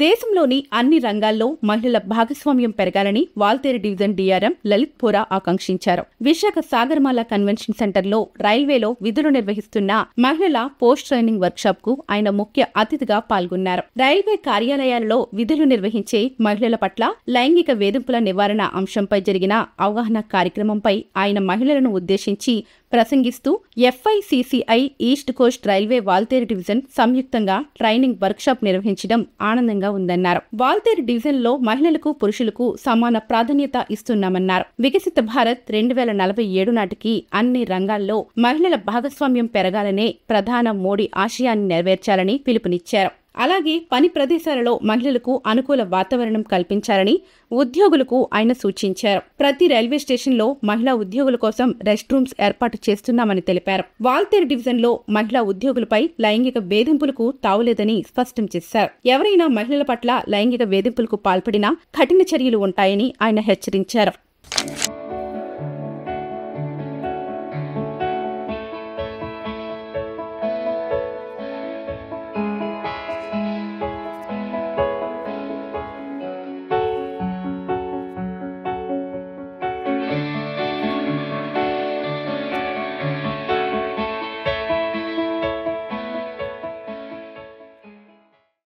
దేశంలోని అన్ని రంగాల్లో మహిళల భాగస్వామ్యం పెరగాలని వాల్తేరు డివిజన్ డీఆర్ఎం లలిత్ పోరా ఆకాంక్షించారు. విశాఖ సాగర్మాల కన్వెన్షన్ సెంటర్లో రైల్వేలో విధులు నిర్వహిస్తున్న మహిళల పోస్ట్ ట్రైనింగ్ వర్క్షాప్ కు ఆయన ముఖ్య అతిథిగా పాల్గొన్నారు. రైల్వే కార్యాలయాలలో విధులు నిర్వహించే మహిళల పట్ల లైంగిక వేధింపుల నివారణ అంశంపై జరిగిన అవగాహన కార్యక్రమంపై ఆయన మహిళలను ఉద్దేశించి ప్రసంగిస్తూ FICCI east Coast railway Waltair division సంయుక్తంగా ట్రైనింగ్ వర్క్షాప్ నిర్వహించడం ఆనందంగా ఉందన్నారు. వాల్తేరు డివిజన్లో మహిళలకు పురుషులకు సమాన ప్రాధాన్యత ఇస్తున్నామన్నారు. వికసిత భారత్ 2047 నాటికి అన్ని రంగాల్లో మహిళల భాగస్వామ్యం పెరగాలనే ప్రధాన మోడీ ఆశయాన్ని నెరవేర్చాలని పిలుపునిచ్చారు. అలాగే పని ప్రదేశాలలో మహిళలకు అనుకూల వాతావరణం కల్పించాలని ఉద్యోగులకు ఆయన సూచించారు. ప్రతి రైల్వే స్టేషన్లో మహిళా ఉద్యోగుల కోసం రెస్ట్ రూమ్స్ ఏర్పాటు చేస్తున్నామని తెలిపారు. వాల్తేరు డివిజన్లో మహిళా ఉద్యోగులపై లైంగిక వేధింపులకు తావులేదని స్పష్టం చేశారు. ఎవరైనా మహిళల పట్ల లైంగిక వేధింపులకు పాల్పడినా కఠిన చర్యలు ఉంటాయని ఆయన హెచ్చరించారు.